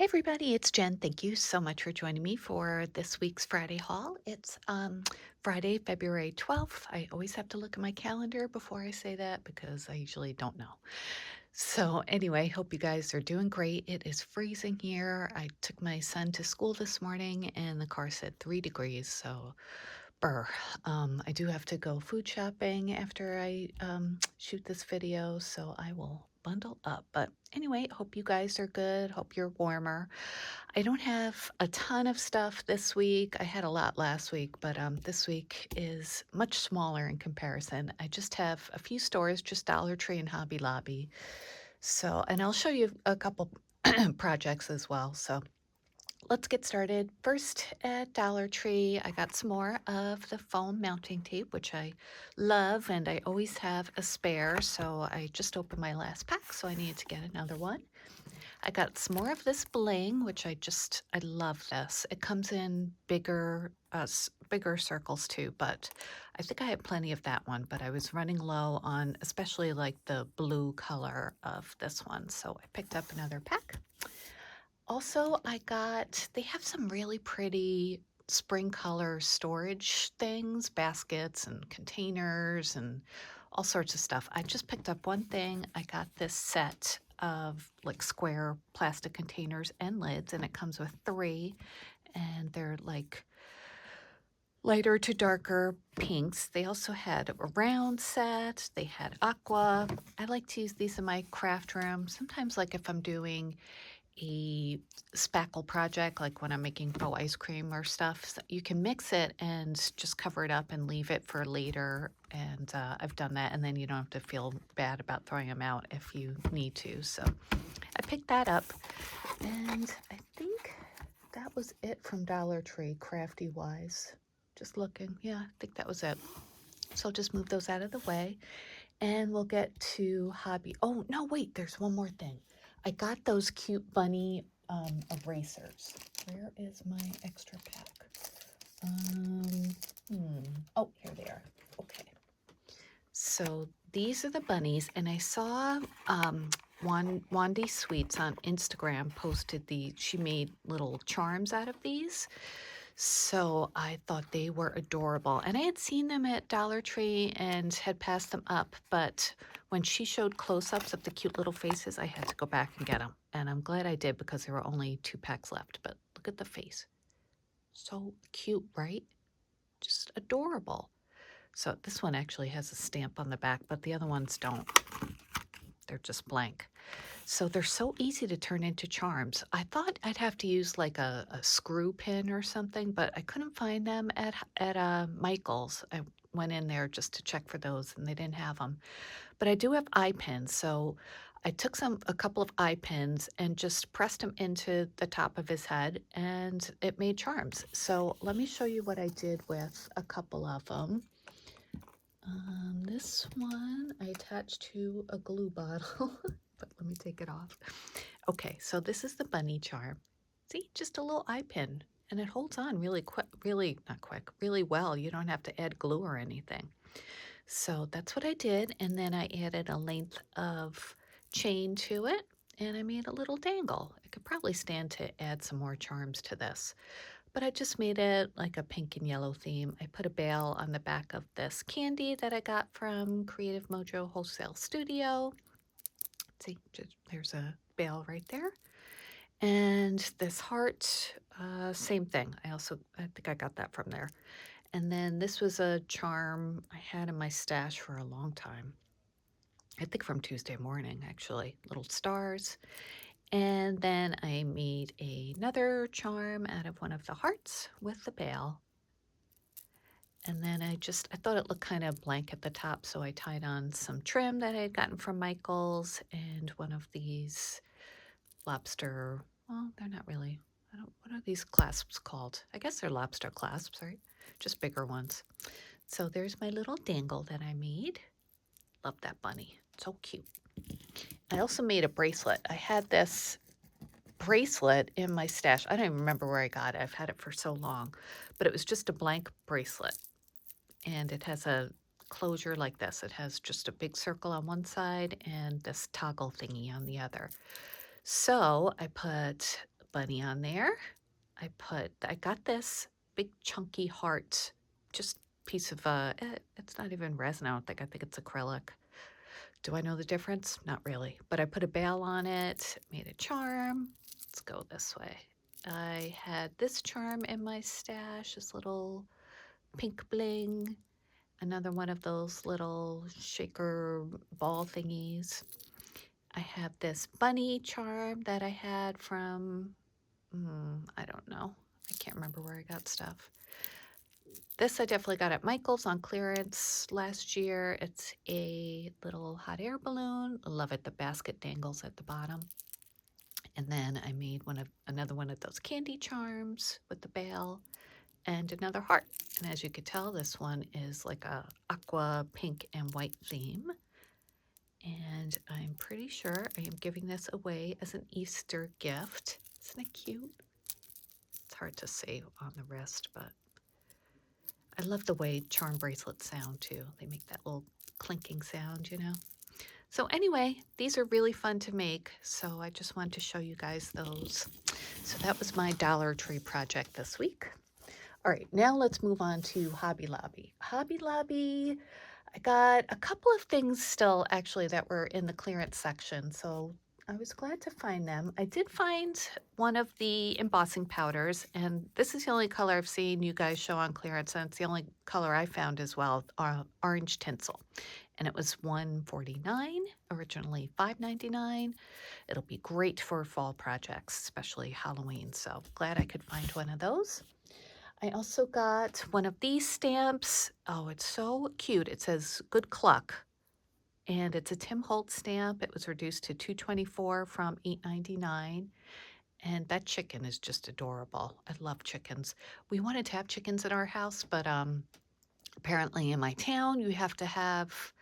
Hey everybody, it's Jen. Thank you so much for joining me for this week's Friday haul. It's Friday, February 12th. I always have to look at my calendar before I say that because I usually don't know. So anyway, hope you guys are doing great. It is freezing here. I took my son to school this morning and the car said 3 degrees, so brr. I do have to go food shopping after I shoot this video, so I will bundle up. But anyway, hope you guys are good. Hope you're warmer. I don't have a ton of stuff this week. I had a lot last week, but this week is much smaller in comparison. I just have a few stores, just Dollar Tree and Hobby Lobby. So, and I'll show you a couple projects as well. So let's get started. First at Dollar Tree, I got some more of the foam mounting tape, which I love, and I always have a spare. So I just opened my last pack, so I need to get another one. I got some more of this bling, which I love this. It comes in bigger circles too, but I think I have plenty of that one, but I was running low on especially like the blue color of this one, so I picked up another pack. Also, they have some really pretty spring color storage things, baskets and containers and all sorts of stuff. I just picked up one thing. I got this set of like square plastic containers and lids, and it comes with three, and they're like lighter to darker pinks. They also had a round set. They had aqua. I like to use these in my craft room. Sometimes, like if I'm doing a spackle project, like when I'm making faux ice cream or stuff, so you can mix it and just cover it up and leave it for later. And I've done that, and then you don't have to feel bad about throwing them out if you need to. So I picked that up, and I think that was it from Dollar Tree, crafty wise. Just looking, yeah, I think that was it. So I'll just move those out of the way. And we'll get to hobby. Oh, no, wait, there's one more thing. I got those cute bunny erasers. Where is my extra pack? Um, Oh, here they are. Okay. So these are the bunnies, and I saw Wandy Sweets on Instagram posted she made little charms out of these. So I thought they were adorable. And I had seen them at Dollar Tree and had passed them up, but when she showed close-ups of the cute little faces, I had to go back and get them. And I'm glad I did because there were only 2 packs left. But look at the face. So cute, right? Just adorable. So this one actually has a stamp on the back, but the other ones don't. They're just blank. So they're so easy to turn into charms. I thought I'd have to use like a screw pin or something, but I couldn't find them at Michael's. I went in there just to check for those, and they didn't have them. But I do have eye pins, so I took a couple of eye pins and just pressed them into the top of his head, and it made charms. So let me show you what I did with a couple of them. This one I attached to a glue bottle, but let me take it off. Okay, so this is the bunny charm. See, just a little eye pin, and it holds on really quick, really, not quick, really well. You don't have to add glue or anything. So that's what I did, and then I added a length of chain to it, and I made a little dangle. I could probably stand to add some more charms to this, but I just made it like a pink and yellow theme. I put a bale on the back of this candy that I got from Creative Mojo Wholesale Studio. See, there's a bale right there. And this heart, same thing. I think I got that from there. And then this was a charm I had in my stash for a long time. I think from Tuesday morning, actually. Little stars. And then I made another charm out of one of the hearts with the bale. And then I thought it looked kind of blank at the top, so I tied on some trim that I had gotten from Michael's and one of these lobster, well, they're not really, what are these clasps called? I guess they're lobster clasps, right? Just bigger ones. So there's my little dangle that I made. Love that bunny. So cute. I also made a bracelet. I had this bracelet in my stash. I don't even remember where I got it. I've had it for so long, but it was just a blank bracelet. And it has a closure like this. It has just a big circle on one side and this toggle thingy on the other. So I put bunny on there. I got this big chunky heart, just piece of, it's not even resin, I think it's acrylic. Do I know the difference? Not really. But I put a bail on it, made a charm. Let's go this way. I had this charm in my stash, this little pink bling, another one of those little shaker ball thingies. I have this bunny charm that I had from, I don't know. I can't remember where I got stuff. This I definitely got at Michael's on clearance last year. It's a little hot air balloon. I love it. The basket dangles at the bottom. And then I made another one of those candy charms with the bail and another heart. And as you could tell, this one is like a aqua pink and white theme. And I'm pretty sure I am giving this away as an Easter gift. Isn't it cute? It's hard to say on the wrist, but I love the way charm bracelets sound too. They make that little clinking sound, you know? So anyway, these are really fun to make. So I just wanted to show you guys those. So that was my Dollar Tree project this week. All right, now let's move on to Hobby Lobby. Hobby Lobby, I got a couple of things still actually that were in the clearance section. So I was glad to find them. I did find one of the embossing powders, and this is the only color I've seen you guys show on clearance, and it's the only color I found as well, orange tinsel. And it was $149, originally $5.99. It'll be great for fall projects, especially Halloween. So glad I could find one of those. I also got one of these stamps. Oh, it's so cute. It says Good Cluck. And it's a Tim Holtz stamp. It was reduced to $2.24 from $8.99. And that chicken is just adorable. I love chickens. We wanted to have chickens in our house, but apparently in my town you have to have,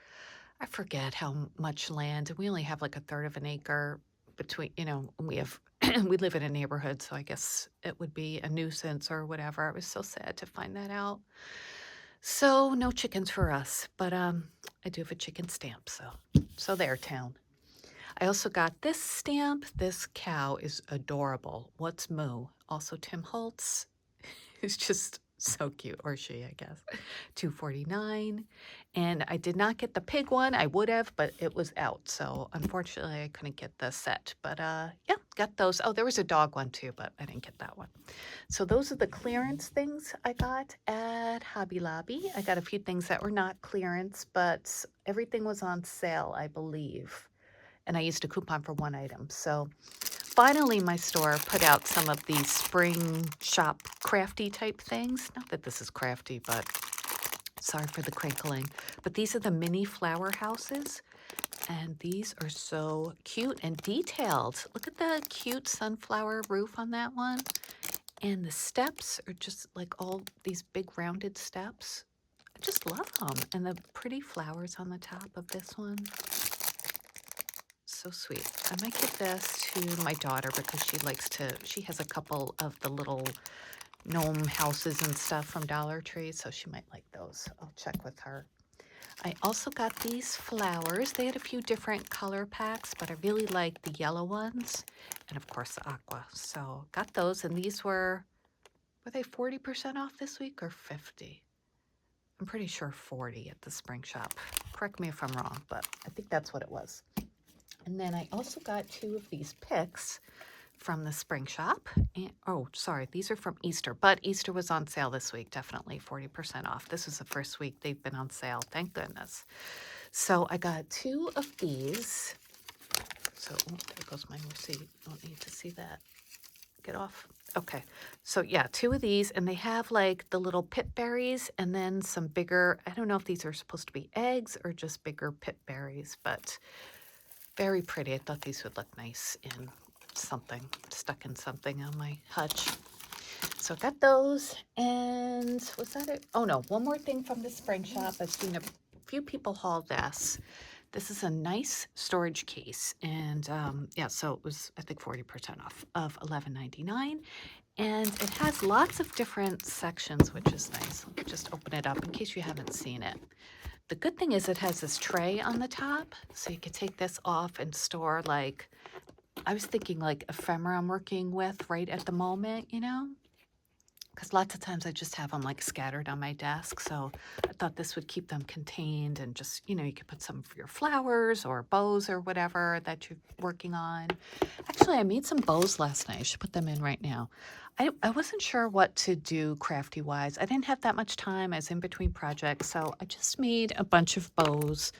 I forget how much land. We only have like a third of an acre between, we have we live in a neighborhood, so I guess it would be a nuisance or whatever. I was so sad to find that out. So no chickens for us, but I do have a chicken stamp, so there, town. I also got this stamp. This cow is adorable. What's Moo? Also Tim Holtz. It's just so cute, or she, I guess. $2.49. And I did not get the pig one. I would have, but it was out. So unfortunately, I couldn't get the set. But yeah, got those. Oh, there was a dog one too, but I didn't get that one. So those are the clearance things I got at Hobby Lobby. I got a few things that were not clearance, but everything was on sale, I believe. And I used a coupon for one item. So finally, my store put out some of these spring shop crafty type things. Not that this is crafty, but sorry for the crinkling. But these are the mini flower houses. And these are so cute and detailed. Look at the cute sunflower roof on that one. And the steps are just like all these big rounded steps. I just love them. And the pretty flowers on the top of this one. So sweet. I might give this to my daughter because she has a couple of the little gnome houses and stuff from Dollar Tree, so she might like those. I'll check with her. I also got these flowers. They had a few different color packs, but I really like the yellow ones and of course the aqua. So got those, and these were they 40% off this week or 50? I'm pretty sure 40 at the spring shop. Correct me if I'm wrong, but I think that's what it was. And then I also got two of these picks from the spring shop. And, oh, sorry, these are from Easter, but Easter was on sale this week, definitely 40% off. This was the first week they've been on sale, thank goodness. So I got two of these. So there goes my receipt. Don't need to see that. Get off. Okay, so yeah, two of these, and they have like the little pip berries and then some bigger, I don't know if these are supposed to be eggs or just bigger pip berries, but very pretty. I thought these would look nice in something, stuck in something on my hutch. So I got those, and was that it? Oh no, one more thing from the spring shop. I've seen a few people haul this. This is a nice storage case, and yeah, so it was, I think, 40% off of $11.99. And it has lots of different sections, which is nice. Let me just open it up in case you haven't seen it. The good thing is it has this tray on the top, so you could take this off and store like I was thinking like ephemera I'm working with right at the moment, you know? Because lots of times I just have them like scattered on my desk. So I thought this would keep them contained and just, you know, you could put some for your flowers or bows or whatever that you're working on. Actually, I made some bows last night. I should put them in right now. I wasn't sure what to do crafty wise. I didn't have that much time. I was in between projects. So I just made a bunch of bows.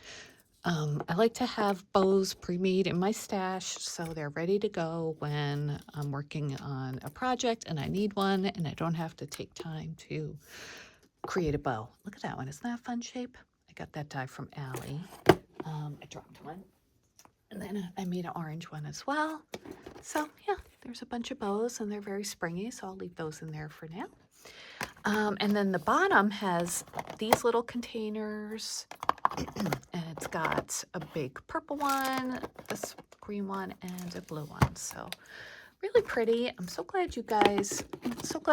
I like to have bows pre-made in my stash so they're ready to go when I'm working on a project and I need one and I don't have to take time to create a bow. Look at that one. Isn't that a fun shape? I got that die from Allie. I dropped one. And then I made an orange one as well. So yeah, there's a bunch of bows and they're very springy, so I'll leave those in there for now. And then the bottom has these little containers. And it's got a big purple one, this green one, and a blue one. So really pretty. I'm so glad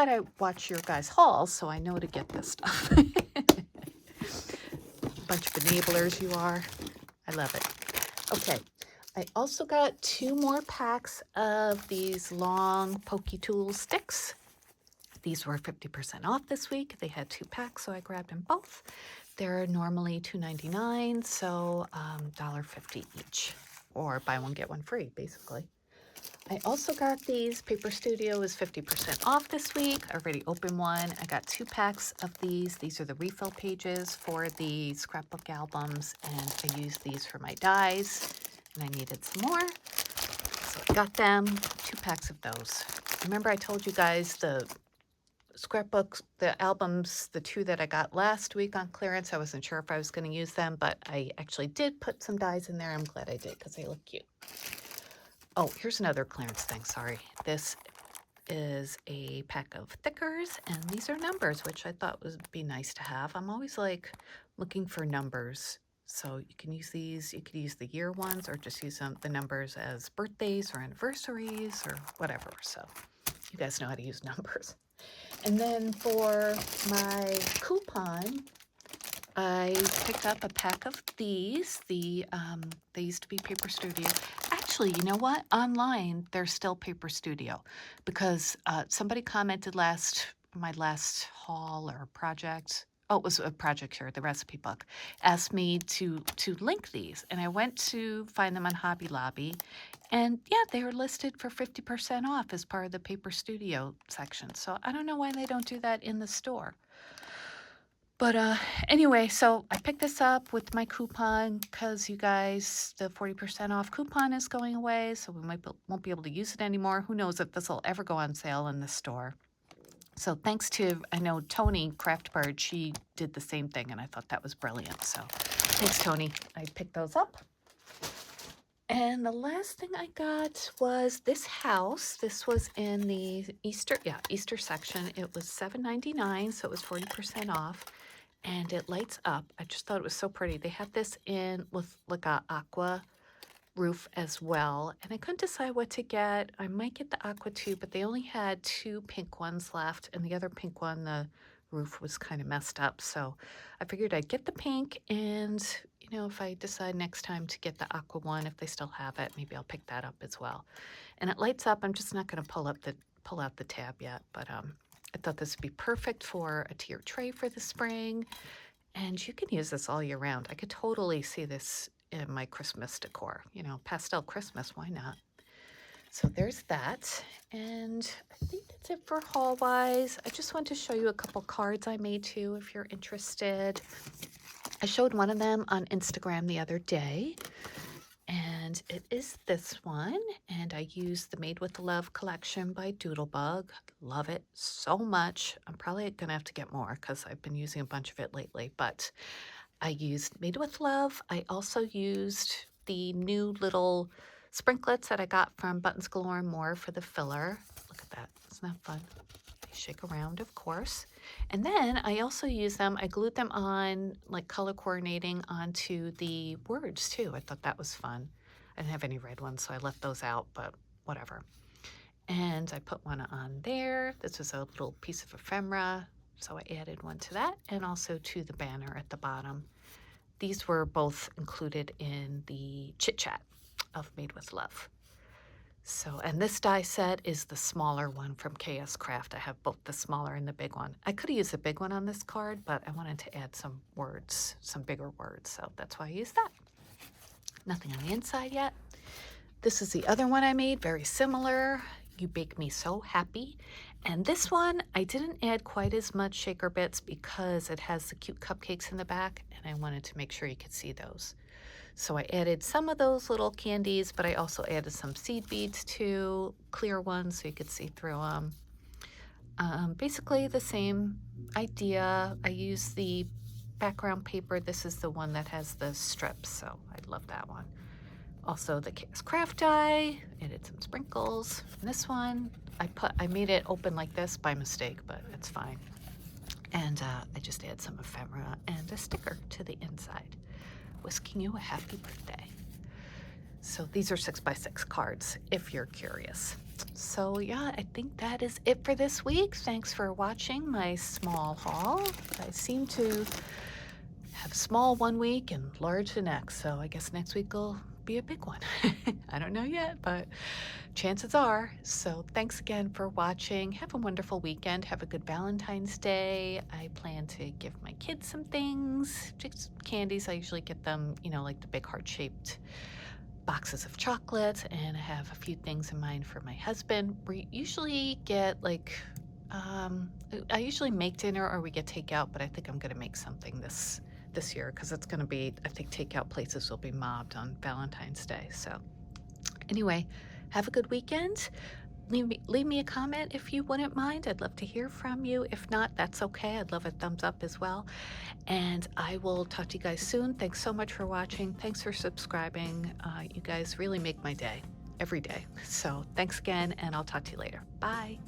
I watch your guys' hauls so I know to get this stuff. Bunch of enablers you are. I love it. Okay. I also got 2 more packs of these long pokey tool sticks. These were 50% off this week. They had 2 packs, so I grabbed them both. They're normally $2.99, so $1.50 each, or buy one, get one free, basically. I also got these. Paper Studio is 50% off this week. I already opened one. I got 2 packs of these. These are the refill pages for the scrapbook albums, and I used these for my dies, and I needed some more. So I got them, 2 packs of those. Remember I told you guys the scrapbooks, the albums, the 2 that I got last week on clearance, I wasn't sure if I was going to use them, but I actually did put some dies in there. I'm glad I did because they look cute. Oh, here's another clearance thing. Sorry. This is a pack of thickers, and these are numbers, which I thought would be nice to have. I'm always like looking for numbers. So you can use these, you could use the year ones or just use the numbers as birthdays or anniversaries or whatever. So you guys know how to use numbers. And then for my coupon, I picked up a pack of these. They used to be Paper Studio. Actually, you know what? Online, they're still Paper Studio because somebody commented my last haul or project. Oh, it was a project here, the recipe book, asked me to link these. And I went to find them on Hobby Lobby. And yeah, they were listed for 50% off as part of the Paper Studio section. So I don't know why they don't do that in the store. But anyway, so I picked this up with my coupon because you guys, the 40% off coupon is going away, so we won't be able to use it anymore. Who knows if this will ever go on sale in the store. So thanks to, I know Tony Craftbird, she did the same thing, and I thought that was brilliant. So thanks, Tony. I picked those up. And the last thing I got was this house. This was in the Easter section. It was $7.99, so it was 40% off. And it lights up. I just thought it was so pretty. They have this in with like a aqua roof as well. And I couldn't decide what to get. I might get the aqua too, but they only had 2 pink ones left. And the other pink one, the roof was kind of messed up. So I figured I'd get the pink. And, you know, if I decide next time to get the aqua one, if they still have it, maybe I'll pick that up as well. And it lights up. I'm just not going to pull out the tab yet, but I thought this would be perfect for a tier tray for the spring, and you can use this all year round. I could totally see this in my Christmas decor, you know, pastel Christmas, why not? So there's that, and I think that's it for haul-wise. I just want to show you a couple cards I made too, if you're interested. I showed one of them on Instagram the other day. And it is this one, and I used the Made with Love collection by Doodlebug. Love it so much. I'm probably going to have to get more because I've been using a bunch of it lately, but I used Made with Love. I also used the new little sprinklets that I got from Buttons Galore and More for the filler. Look at that. Isn't that fun? They shake around, of course. And then I also used them, I glued them on, like color coordinating onto the words too. I thought that was fun. I didn't have any red ones, so I left those out, but whatever. And I put one on there. This was a little piece of ephemera, so I added one to that and also to the banner at the bottom. These were both included in the chit chat of Made with Love. So, and this die set is the smaller one from KS Craft. I have both the smaller and the big one. I could have used the big one on this card, but I wanted to add some words, some bigger words, so that's why I used that. Nothing on the inside yet. This is the other one I made, very similar. You Bake Me So Happy. And this one, I didn't add quite as much shaker bits because it has the cute cupcakes in the back, and I wanted to make sure you could see those. So I added some of those little candies, but I also added some seed beads too, clear ones so you could see through them. Basically the same idea. I use the background paper. This is the one that has the strips, so I love that one. Also the KS Craft die, added some sprinkles. And this one, I made it open like this by mistake, but it's fine. And I just add some ephemera and a sticker to the inside, wishing you a happy birthday. So these are 6x6 cards, if you're curious. So yeah, I think that is it for this week. Thanks for watching my small haul. I seem to have small one week and large the next, so I guess next week will be a big one. I don't know yet, but chances are. So thanks again for watching. Have a wonderful weekend. Have a good Valentine's Day. I plan to give my kids some things, just candies. I usually get them, you know, like the big heart-shaped boxes of chocolates, and I have a few things in mind for my husband. We usually get like, I usually make dinner or we get takeout, but I think I'm gonna make something this year because it's gonna be, I think takeout places will be mobbed on Valentine's Day. So anyway, have a good weekend. Leave me a comment if you wouldn't mind. I'd love to hear from you. If not, that's okay. I'd love a thumbs up as well. And I will talk to you guys soon. Thanks so much for watching. Thanks for subscribing. You guys really make my day, every day. So thanks again, and I'll talk to you later. Bye.